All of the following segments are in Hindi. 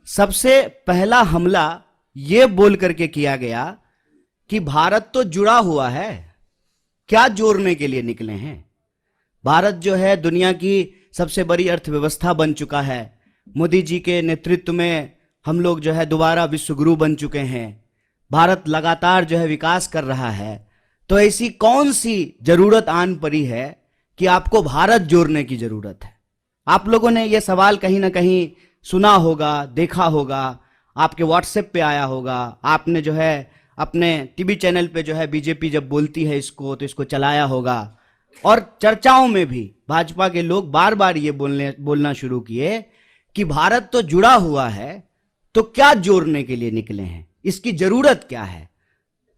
सबसे पहला हमला यह बोल करके किया गया कि भारत तो जुड़ा हुआ है, क्या जोड़ने के लिए निकले हैं। भारत जो है दुनिया की सबसे बड़ी अर्थव्यवस्था बन चुका है। मोदी जी के नेतृत्व में हम लोग जो है दोबारा विश्व गुरु बन चुके हैं। भारत लगातार जो है विकास कर रहा है। तो ऐसी कौन सी जरूरत आन पड़ी है कि आपको भारत जोड़ने की जरूरत है। आप लोगों ने यह सवाल कहीं ना कहीं सुना होगा, देखा होगा, आपके व्हाट्सएप पे आया होगा, आपने जो है अपने टीवी चैनल पे जो है बीजेपी जब बोलती है इसको तो इसको चलाया होगा। और चर्चाओं में भी भाजपा के लोग बार बार ये बोलना शुरू किए कि भारत तो जुड़ा हुआ है, तो क्या जोड़ने के लिए निकले हैं, इसकी जरूरत क्या है।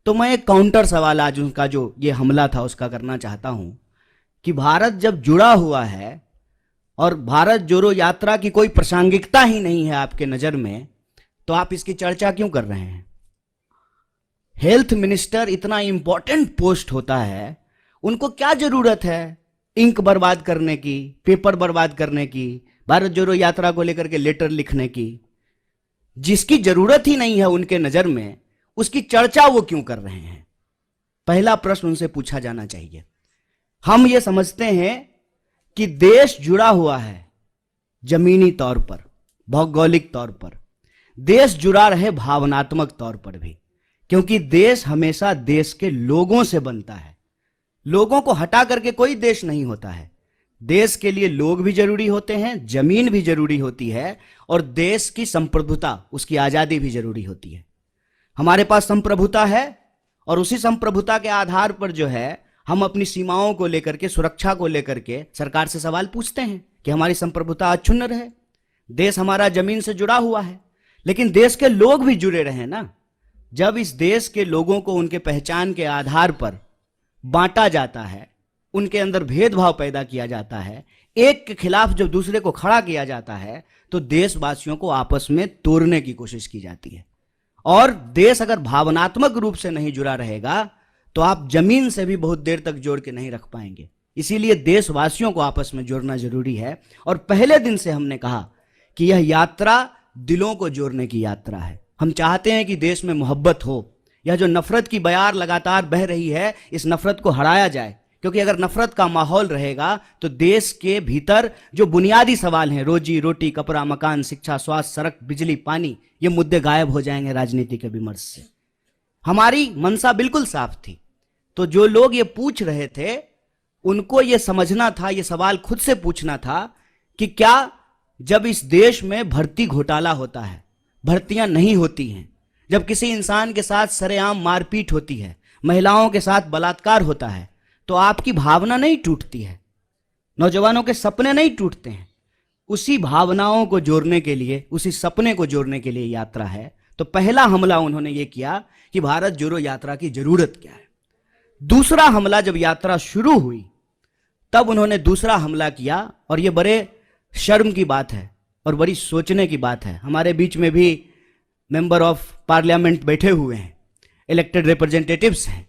तो मैं एक काउंटर सवाल आज उनका जो ये हमला था उसका करना चाहता हूं कि भारत जब जुड़ा हुआ है और भारत जोड़ो यात्रा की कोई प्रासंगिकता ही नहीं है आपके नजर में, तो आप इसकी चर्चा क्यों कर रहे हैं। हेल्थ मिनिस्टर इतना इंपॉर्टेंट पोस्ट होता है, उनको क्या जरूरत है इंक बर्बाद करने की, पेपर बर्बाद करने की, भारत जोड़ो यात्रा को लेकर के लेटर लिखने की। जिसकी जरूरत ही नहीं है उनके नजर में, उसकी चर्चा वो क्यों कर रहे हैं। पहला प्रश्न उनसे पूछा जाना चाहिए। हम ये समझते हैं कि देश जुड़ा हुआ है जमीनी तौर पर, भौगोलिक तौर पर, देश जुड़ा रहे भावनात्मक तौर पर भी, क्योंकि देश हमेशा देश के लोगों से बनता है। लोगों को हटा करके कोई देश नहीं होता है। देश के लिए लोग भी जरूरी होते हैं, जमीन भी जरूरी होती है, और देश की संप्रभुता, उसकी आजादी भी जरूरी होती है। हमारे पास संप्रभुता है और उसी संप्रभुता के आधार पर जो है हम अपनी सीमाओं को लेकर के, सुरक्षा को लेकर के सरकार से सवाल पूछते हैं कि हमारी संप्रभुता अक्षुण्ण रहे। देश हमारा जमीन से जुड़ा हुआ है, लेकिन देश के लोग भी जुड़े रहे ना। जब इस देश के लोगों को उनके पहचान के आधार पर बांटा जाता है, उनके अंदर भेदभाव पैदा किया जाता है, एक के खिलाफ जब दूसरे को खड़ा किया जाता है, तो देशवासियों को आपस में तोड़ने की कोशिश की जाती है। और देश अगर भावनात्मक रूप से नहीं जुड़ा रहेगा तो आप जमीन से भी बहुत देर तक जोड़ के नहीं रख पाएंगे। इसीलिए देशवासियों को आपस में जोड़ना जरूरी है। और पहले दिन से हमने कहा कि यह यात्रा दिलों को जोड़ने की यात्रा है। हम चाहते हैं कि देश में मोहब्बत हो। यह जो नफरत की बयार लगातार बह रही है, इस नफरत को हराया जाए, क्योंकि अगर नफरत का माहौल रहेगा तो देश के भीतर जो बुनियादी सवाल हैं, रोजी रोटी, कपड़ा, मकान, शिक्षा, स्वास्थ्य, सड़क, बिजली, पानी, ये मुद्दे गायब हो जाएंगे राजनीति के विमर्श से। हमारी मंशा बिल्कुल साफ थी। तो जो लोग ये पूछ रहे थे उनको ये समझना था, ये सवाल खुद से पूछना था कि क्या जब इस देश में भर्ती घोटाला होता है, भर्तियां नहीं होती हैं, जब किसी इंसान के साथ सरेआम मारपीट होती है, महिलाओं के साथ बलात्कार होता है, तो आपकी भावना नहीं टूटती है, नौजवानों के सपने नहीं टूटते हैं। उसी भावनाओं को जोड़ने के लिए, उसी सपने को जोड़ने के लिए यात्रा है। तो पहला हमला उन्होंने ये किया कि भारत जोड़ो यात्रा की जरूरत क्या है। दूसरा हमला जब यात्रा शुरू हुई तब उन्होंने दूसरा हमला किया, और यह बड़े शर्म की बात है और बड़ी सोचने की बात है। हमारे बीच में भी मेंबर ऑफ पार्लियामेंट बैठे हुए हैं, इलेक्टेड रिप्रेजेंटेटिव्स हैं।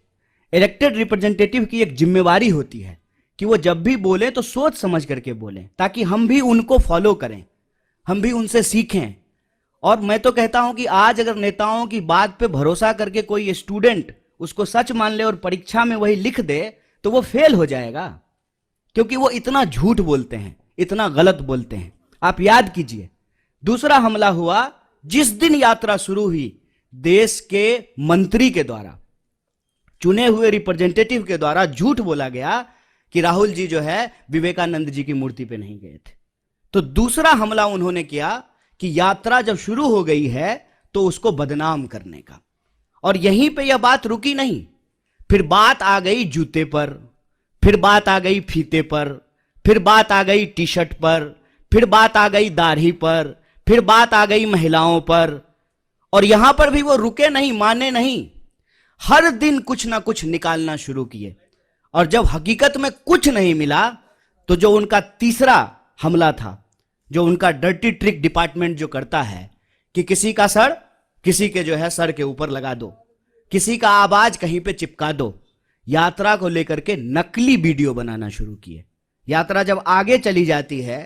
इलेक्टेड रिप्रेजेंटेटिव की एक जिम्मेवारी होती है कि वो जब भी बोलें तो सोच समझ करके बोलें, ताकि हम भी उनको फॉलो करें, हम भी उनसे सीखें। और मैं तो कहता हूं कि आज अगर नेताओं की बात पे भरोसा करके कोई स्टूडेंट उसको सच मान ले और परीक्षा में वही लिख दे तो वो फेल हो जाएगा, क्योंकि वो इतना झूठ बोलते हैं, इतना गलत बोलते हैं। आप याद कीजिए, दूसरा हमला हुआ जिस दिन यात्रा शुरू हुई, देश के मंत्री के द्वारा, चुने हुए रिप्रेजेंटेटिव के द्वारा झूठ बोला गया कि राहुल जी जो है विवेकानंद जी की मूर्ति पे नहीं गए थे। तो दूसरा हमला उन्होंने किया कि यात्रा जब शुरू हो गई है तो उसको बदनाम करने का। और यहीं पे यह बात रुकी नहीं, फिर बात आ गई जूते पर, फिर बात आ गई फीते पर, फिर बात आ गई टी शर्ट पर, फिर बात आ गई दाढ़ी पर, फिर बात आ गई महिलाओं पर। और यहां पर भी वो रुके नहीं, माने नहीं, हर दिन कुछ ना कुछ निकालना शुरू किए। और जब हकीकत में कुछ नहीं मिला तो जो उनका तीसरा हमला था, जो उनका डर्टी ट्रिक डिपार्टमेंट जो करता है कि किसी का सर किसी के जो है सर के ऊपर लगा दो, किसी का आवाज कहीं पे चिपका दो, यात्रा को लेकर के नकली वीडियो बनाना शुरू किए। यात्रा जब आगे चली जाती है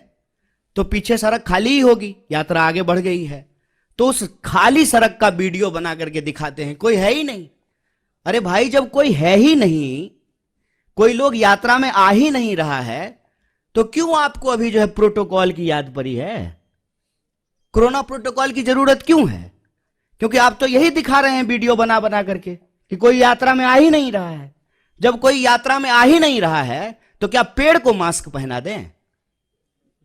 तो पीछे सड़क खाली ही होगी, यात्रा आगे बढ़ गई है, तो उस खाली सड़क का वीडियो बना करके दिखाते हैं, कोई है ही नहीं। अरे भाई, जब कोई है ही नहीं, कोई लोग यात्रा में आ ही नहीं रहा है, तो क्यों आपको अभी जो है प्रोटोकॉल की याद पड़ी है? कोरोना प्रोटोकॉल की जरूरत क्यों है? क्योंकि आप तो यही दिखा रहे हैं वीडियो बना बना करके कि कोई यात्रा में आ ही नहीं रहा है। जब कोई यात्रा में आ ही नहीं रहा है तो क्या पेड़ को मास्क पहना दें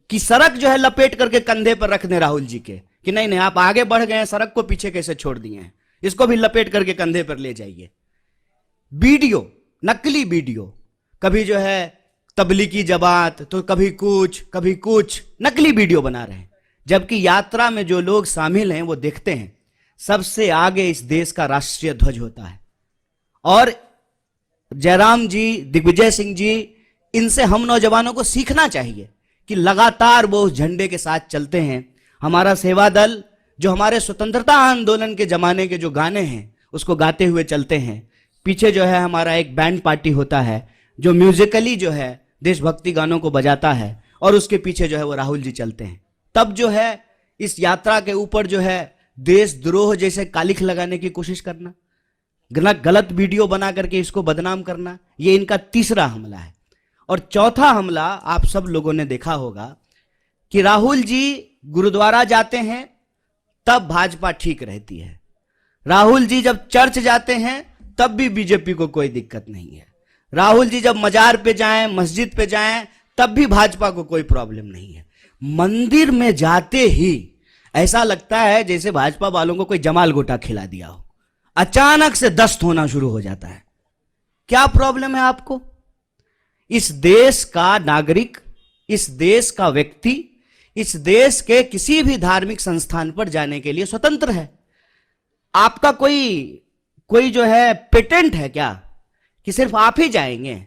कि सड़क जो है लपेट करके कंधे पर रख दें राहुल जी के कि नहीं नहीं आप आगे बढ़ गए हैं, सड़क को पीछे कैसे छोड़ दिए हैं, इसको भी लपेट करके कंधे पर ले जाइए। वीडियो, नकली वीडियो, कभी जो है तबलीगी जमात तो कभी कुछ नकली वीडियो बना रहे हैं। जबकि यात्रा में जो लोग शामिल हैं वो देखते हैं सबसे आगे इस देश का राष्ट्रीय ध्वज होता है। और जयराम जी, दिग्विजय सिंह जी, इनसे हम नौजवानों को सीखना चाहिए कि लगातार वो उस झंडे के साथ चलते हैं। हमारा सेवा दल जो हमारे स्वतंत्रता आंदोलन के जमाने के जो गाने हैं उसको गाते हुए चलते हैं। पीछे जो है हमारा एक बैंड पार्टी होता है जो म्यूजिकली जो है देशभक्ति गानों को बजाता है और उसके पीछे जो है वो राहुल जी चलते हैं। तब जो है इस यात्रा के ऊपर जो है देशद्रोह जैसे कालिख लगाने की कोशिश करना, गलत वीडियो बना करके इसको बदनाम करना, ये इनका तीसरा हमला है। और चौथा हमला आप सब लोगों ने देखा होगा कि राहुल जी गुरुद्वारा जाते हैं तब भाजपा ठीक रहती है, राहुल जी जब चर्च जाते हैं तब भी बीजेपी को कोई दिक्कत नहीं है, राहुल जी जब मजार पे जाएं, मस्जिद पे जाएं तब भी भाजपा को कोई प्रॉब्लम नहीं है। मंदिर में जाते ही ऐसा लगता है जैसे भाजपा वालों को कोई जमाल गोटा खिला दिया हो, अचानक से दस्त होना शुरू हो जाता है। क्या प्रॉब्लम है आपको? इस देश का नागरिक, इस देश का व्यक्ति, इस देश के किसी भी धार्मिक संस्थान पर जाने के लिए स्वतंत्र है। आपका कोई जो है पेटेंट है क्या कि सिर्फ आप ही जाएंगे?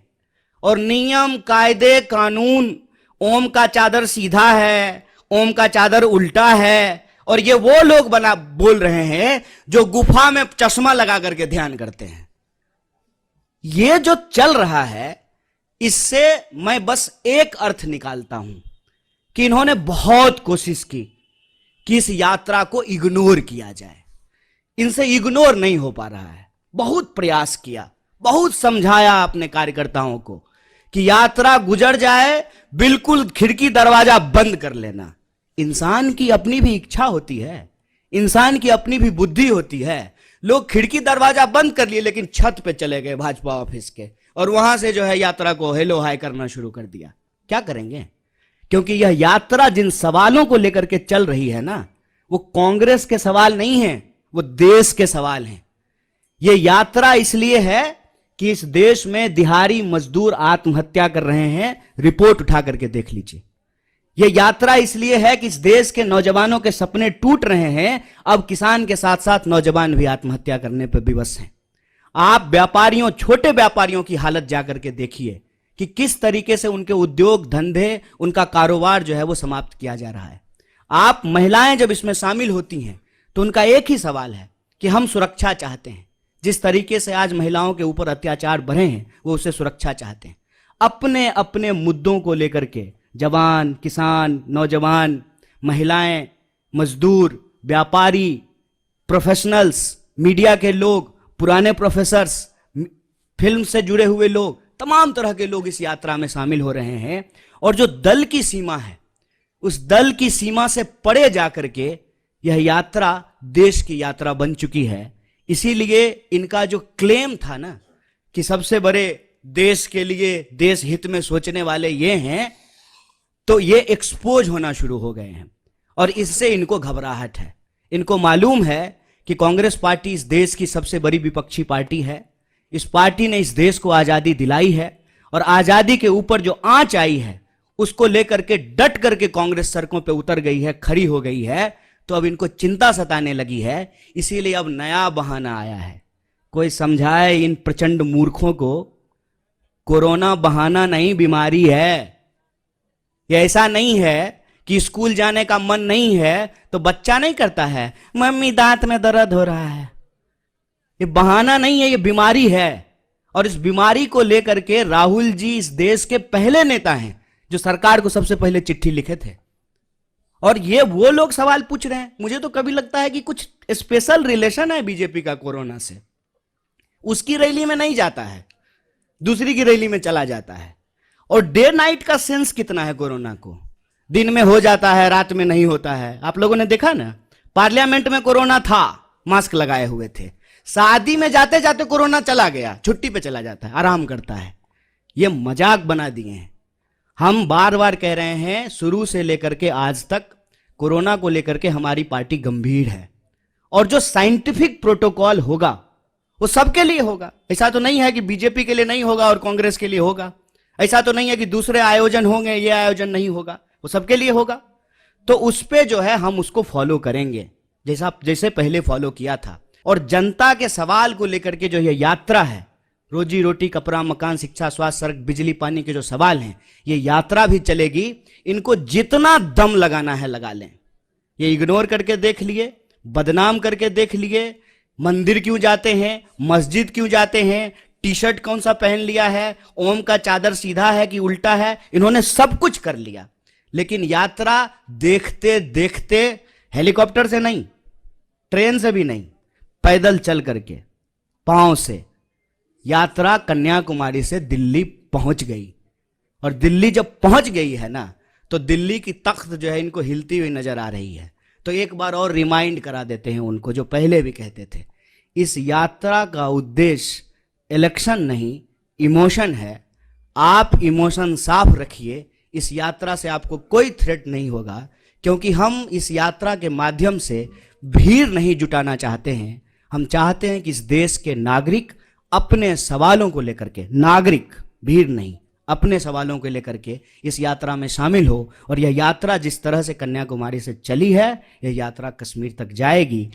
और नियम, कायदे, कानून, ओम का चादर सीधा है, ओम का चादर उल्टा है, और ये वो लोग बोल रहे हैं जो गुफा में चश्मा लगा करके ध्यान करते हैं। ये जो चल रहा है इससे मैं बस एक अर्थ निकालता हूं कि इन्होंने बहुत कोशिश की कि इस यात्रा को इग्नोर किया जाए। इनसे इग्नोर नहीं हो पा रहा है। बहुत प्रयास किया, बहुत समझाया अपने कार्यकर्ताओं को कि यात्रा गुजर जाए, बिल्कुल खिड़की दरवाजा बंद कर लेना। इंसान की अपनी भी इच्छा होती है, इंसान की अपनी भी बुद्धि होती है। लोग खिड़की दरवाजा बंद कर लिए लेकिन छत पे चले गए भाजपा ऑफिस के और वहां से जो है यात्रा को हेलो हाय करना शुरू कर दिया। क्या करेंगे? क्योंकि यह यात्रा जिन सवालों को लेकर के चल रही है ना, वो कांग्रेस के सवाल नहीं है, वो देश के सवाल हैं। यह यात्रा इसलिए है कि इस देश में दिहाड़ी मजदूर आत्महत्या कर रहे हैं, रिपोर्ट उठा करके देख लीजिए। यह यात्रा इसलिए है कि इस देश के नौजवानों के सपने टूट रहे हैं। अब किसान के साथ साथ नौजवान भी आत्महत्या करने पर विवश हैं। आप व्यापारियों, छोटे व्यापारियों की हालत जाकर के देखिए कि किस तरीके से उनके उद्योग धंधे, उनका कारोबार जो है वो समाप्त किया जा रहा है। आप महिलाएं जब इसमें शामिल होती हैं तो उनका एक ही सवाल है कि हम सुरक्षा चाहते हैं। जिस तरीके से आज महिलाओं के ऊपर अत्याचार बढ़े हैं वो उससे सुरक्षा चाहते हैं। अपने अपने मुद्दों को लेकर के जवान, किसान, नौजवान, महिलाएं, मजदूर, व्यापारी, प्रोफेशनल्स, मीडिया के लोग, पुराने प्रोफेसर्स, फिल्म से जुड़े हुए लोग, तमाम तरह के लोग इस यात्रा में शामिल हो रहे हैं। और जो दल की सीमा है, उस दल की सीमा से परे जाकर के यह यात्रा देश की यात्रा बन चुकी है। इसीलिए इनका जो क्लेम था ना कि सबसे बड़े देश के लिए, देश हित में सोचने वाले ये हैं, तो ये एक्सपोज होना शुरू हो गए हैं। और इससे इनको घबराहट है। इनको मालूम है कि कांग्रेस पार्टी इस देश की सबसे बड़ी विपक्षी पार्टी है। इस पार्टी ने इस देश को आजादी दिलाई है और आजादी के ऊपर जो आंच आई है उसको लेकर के डट करके कांग्रेस सड़कों पे उतर गई है, खड़ी हो गई है। तो अब इनको चिंता सताने लगी है, इसीलिए अब नया बहाना आया है। कोई समझाए इन प्रचंड मूर्खों को, कोरोना बहाना नहीं, बीमारी है। ये ऐसा नहीं है कि स्कूल जाने का मन नहीं है तो बच्चा नहीं करता है, मम्मी दांत में दर्द हो रहा है। ये बहाना नहीं है, ये बीमारी है। और इस बीमारी को लेकर के राहुल जी इस देश के पहले नेता हैं जो सरकार को सबसे पहले चिट्ठी लिखे थे। और ये वो लोग सवाल पूछ रहे हैं। मुझे तो कभी लगता है कि कुछ स्पेशल रिलेशन है बीजेपी का कोरोना से। उसकी रैली में नहीं जाता है, दूसरी की रैली में चला जाता है। और डे नाइट का सेंस कितना है कोरोना को, दिन में हो जाता है, रात में नहीं होता है। आप लोगों ने देखा ना, पार्लियामेंट में कोरोना था, मास्क लगाए हुए थे। शादी में जाते जाते कोरोना चला गया, छुट्टी पे चला जाता है, आराम करता है। ये मजाक बना दिए हैं। हम बार बार कह रहे हैं, शुरू से लेकर के आज तक कोरोना को लेकर के हमारी पार्टी गंभीर है। और जो साइंटिफिक प्रोटोकॉल होगा वो सबके लिए होगा। ऐसा तो नहीं है कि बीजेपी के लिए नहीं होगा और कांग्रेस के लिए होगा। ऐसा तो नहीं है कि दूसरे आयोजन होंगे, ये आयोजन नहीं होगा, वो सबके लिए होगा। तो उस पे जो है हम उसको फॉलो करेंगे, जैसे पहले फॉलो किया था। और जनता के सवाल को लेकर के जो ये यात्रा है, रोजी रोटी, कपड़ा, मकान, शिक्षा, स्वास्थ्य, सड़क, बिजली, पानी के जो सवाल हैं, ये यात्रा भी चलेगी। इनको जितना दम लगाना है लगा लें। ये इग्नोर करके देख लिए, बदनाम करके देख लिए, मंदिर क्यों जाते हैं, मस्जिद क्यों जाते हैं, टी शर्ट कौन सा पहन लिया है, ओम का चादर सीधा है कि उल्टा है, इन्होंने सब कुछ कर लिया। लेकिन यात्रा देखते देखते, हेलीकॉप्टर से नहीं, ट्रेन से भी नहीं, पैदल चल करके, पांव से यात्रा कन्याकुमारी से दिल्ली पहुंच गई। और दिल्ली जब पहुंच गई है ना, तो दिल्ली की तख्त जो है इनको हिलती हुई नजर आ रही है। तो एक बार और रिमाइंड करा देते हैं उनको, जो पहले भी कहते थे, इस यात्रा का उद्देश्य इलेक्शन नहीं, इमोशन है। आप इमोशन साफ रखिए। इस यात्रा से आपको कोई थ्रेट नहीं होगा, क्योंकि हम इस यात्रा के माध्यम से भीड़ नहीं जुटाना चाहते हैं। हम चाहते हैं कि इस देश के नागरिक अपने सवालों को लेकर के, नागरिक, भीड़ नहीं, अपने सवालों को लेकर के इस यात्रा में शामिल हो। और यह यात्रा जिस तरह से कन्याकुमारी से चली है, यह यात्रा कश्मीर तक जाएगी।